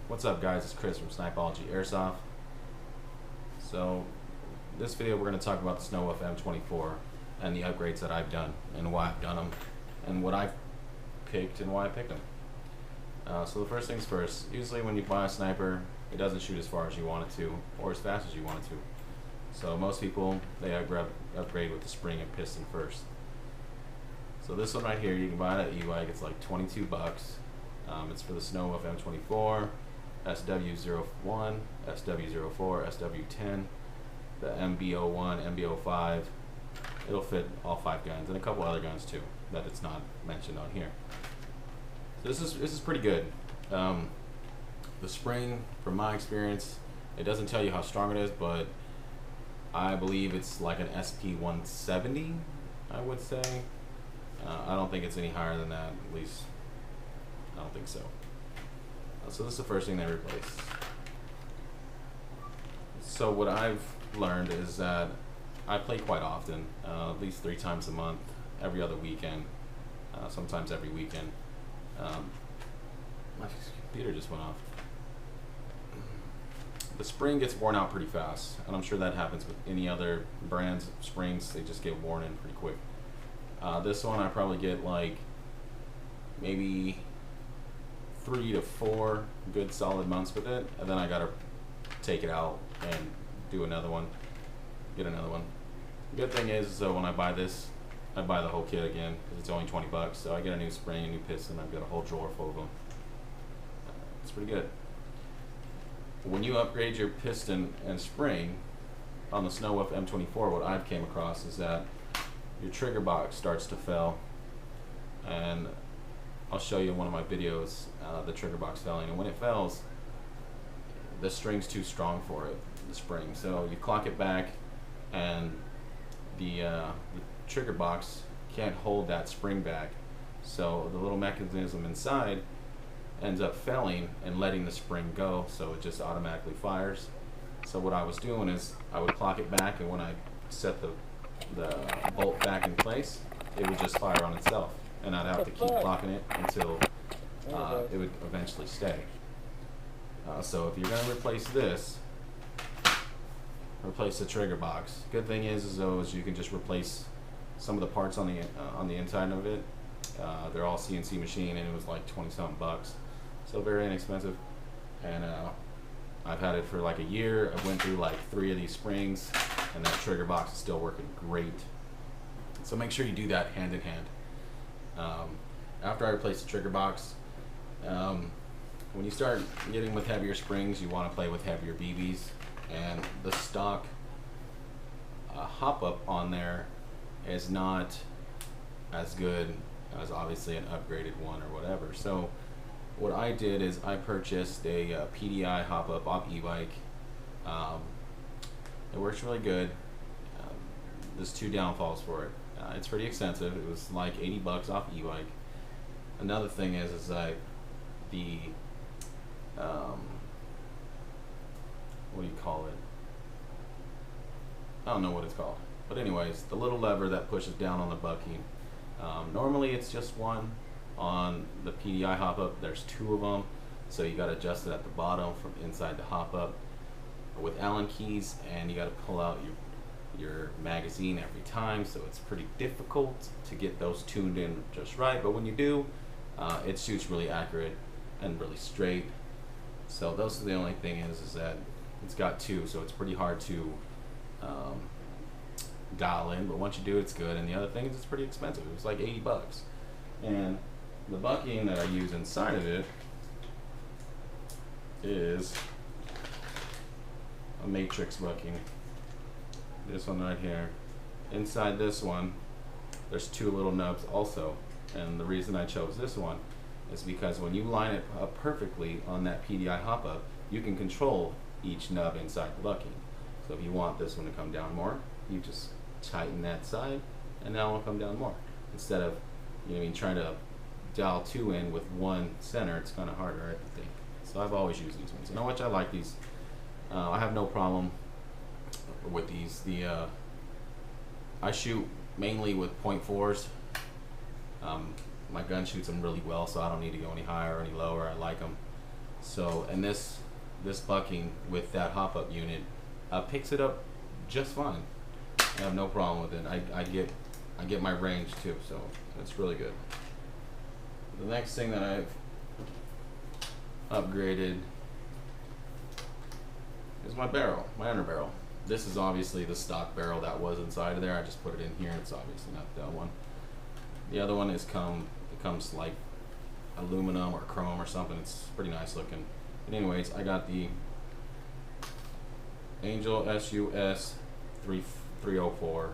What's up, guys? It's Chris from Snipeology Airsoft. So this video we're going to talk about the Snow Wolf M24 and the upgrades that I've done and why I've done them and what I've picked and why I picked them. So the first things first, usually when you buy a sniper, it doesn't shoot as far as you want it to or as fast as you want it to. So most people, they upgrade with the spring and piston first. So this one right here, you can buy it at AOEG. It's like 22 bucks. It's for the Snow Wolf M24, SW01, SW04, SW10, the MB01, MB05. It'll fit all 5 guns and a couple other guns too that it's not mentioned on here. So this is pretty good. The spring, from my experience, it doesn't tell you how strong it is, but I believe it's like an SP170, I would say. I don't think it's any higher than that, at least I don't think so. So this is the first thing they replaced. So what I've learned is that I play quite often, at least 3 times a month, every other weekend, sometimes every weekend. My computer just went off. The spring gets worn out pretty fast, and I'm sure that happens with any other brands of springs. They just get worn in pretty quick. This one I probably get like maybe 3 to 4 good solid months with it, and then I gotta take it out and do another one, get another one. The good thing is, so when I buy this, I buy the whole kit again because it's only 20 bucks. So I get a new spring, a new piston. I've got a whole drawer full of them. It's pretty good. When you upgrade your piston and spring on the Snow Wolf M24, what I've came across is that your trigger box starts to fail, and I'll show you in one of my videos the trigger box failing, and when it fails, the string's too strong for it, the spring. So you clock it back, and the trigger box can't hold that spring back, so the little mechanism inside ends up failing and letting the spring go, so it just automatically fires. So what I was doing is I would clock it back, and when I set the bolt back in place, it would just fire on itself, and I'd have to keep clocking it until it would eventually stay. So if you're going to replace this, replace the trigger box. Good thing is you can just replace some of the parts on the inside of it. They're all CNC machine, and it was like 20-something bucks, so very inexpensive. And I've had it for like a year. I went through like 3 of these springs, and that trigger box is still working great. So make sure you do that hand in hand. After I replace the trigger box, when you start getting with heavier springs, you want to play with heavier BBs, and the stock Hop Up on there is not as good as obviously an upgraded one or whatever. So what I did is I purchased a PDI Hop Up off e-bike. It works really good. There's 2 downfalls for it. It's pretty expensive. It was like 80 bucks off e-bike. Another thing is that the what do you call it? I don't know what it's called. But anyways, the little lever that pushes down on the bucking. Normally it's just one. On the PDI Hop Up, there's 2 of them. So you got to adjust it at the bottom from inside the Hop Up with Allen keys, and you got to pull out your magazine every time. So it's pretty difficult to get those tuned in just right. But when you do, it shoots really accurate and really straight. So those are the only thing is that it's got 2, so it's pretty hard to dial in, but once you do, it's good. And the other thing is it's pretty expensive. It was like 80 bucks. And the bucking that I use inside of it is a matrix bucking. This one right here. Inside this one, there's 2 little nubs also. And the reason I chose this one is because when you line it up perfectly on that PDI Hop Up, you can control each nub inside the bucking. So if you want this one to come down more, you just tighten that side, and that one will come down more. Instead of, you know, trying to dial 2 in with 1 center, it's kind of harder, I think. So I've always used these ones. You know what? I like these. I have no problem with these. I shoot mainly with .4s. My gun shoots them really well, so I don't need to go any higher or any lower. I like them. So, and this bucking with that hop up unit picks it up just fine. I have no problem with it. I get my range too, so it's really good. The next thing that I've upgraded is my barrel, my underbarrel. This is obviously the stock barrel that was inside of there. I just put it in here. It's obviously not that one. The other one is it comes like aluminum or chrome or something. It's pretty nice looking. But anyways, I got the Angel SUS 304.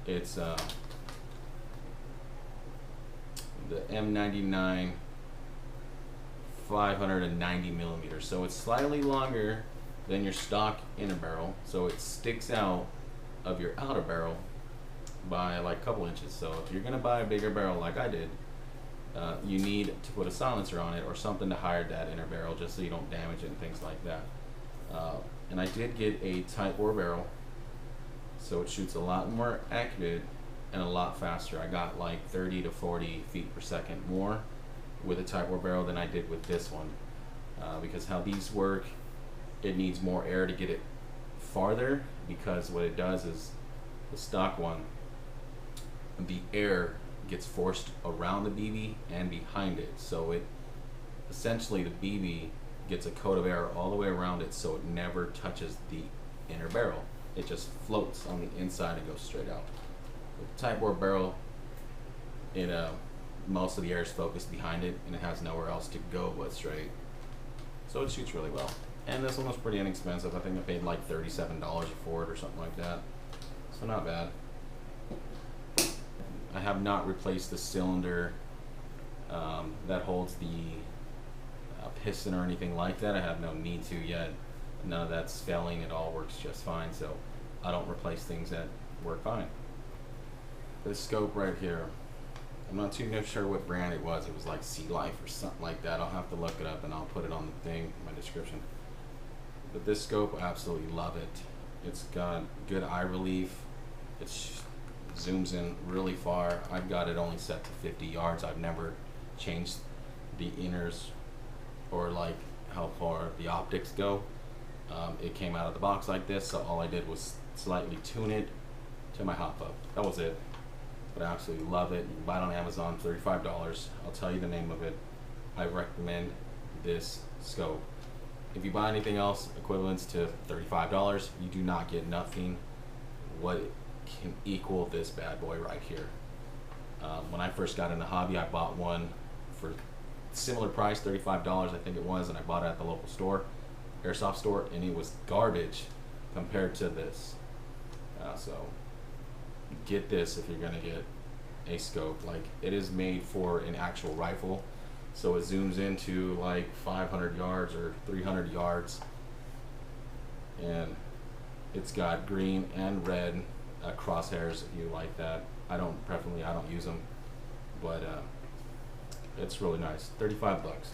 It's the M99 590 millimeters. So it's slightly longer than your stock inner barrel. So it sticks out of your outer barrel by like a couple inches. So if you're gonna buy a bigger barrel like I did, you need to put a silencer on it or something to hide that inner barrel just so you don't damage it and things like that. And I did get a Tightbore barrel, so it shoots a lot more accurate and a lot faster. I got like 30 to 40 feet per second more with a Tightbore barrel than I did with this one, because how these work, it needs more air to get it farther, because what it does is the stock one, the air gets forced around the BB and behind it, so it essentially, the BB gets a coat of air all the way around it, so it never touches the inner barrel. It just floats on the inside and goes straight out. With the Tightbore barrel, it most of the air is focused behind it and it has nowhere else to go but straight, so it shoots really well. And this one was pretty inexpensive. I think I paid like $37 for it or something like that, so not bad. I have not replaced the cylinder that holds the piston or anything like that. I have no need to yet. None of that's failing. It all works just fine, so I don't replace things that work fine. This scope right here, I'm not too sure what brand it was. It was like Sea Life or something like that. I'll have to look it up and I'll put it on the thing, my description. But this scope, I absolutely love it. It's got good eye relief. It zooms in really far. I've got it only set to 50 yards. I've never changed the inners or like how far the optics go. It came out of the box like this, so all I did was slightly tune it to my hop up. That was it. But I absolutely love it. You can buy it on Amazon, $35. I'll tell you the name of it. I recommend this scope. If you buy anything else equivalent to $35, you do not get nothing what can equal this bad boy right here. When I first got in the hobby, I bought one for similar price, $35 I think it was, and I bought it at the local store, Airsoft store, and it was garbage compared to this. So get this if you're gonna get a scope. Like, it is made for an actual rifle, so it zooms into like 500 yards or 300 yards, and it's got green and red crosshairs if you like that. I don't use them, but it's really nice. 35 bucks.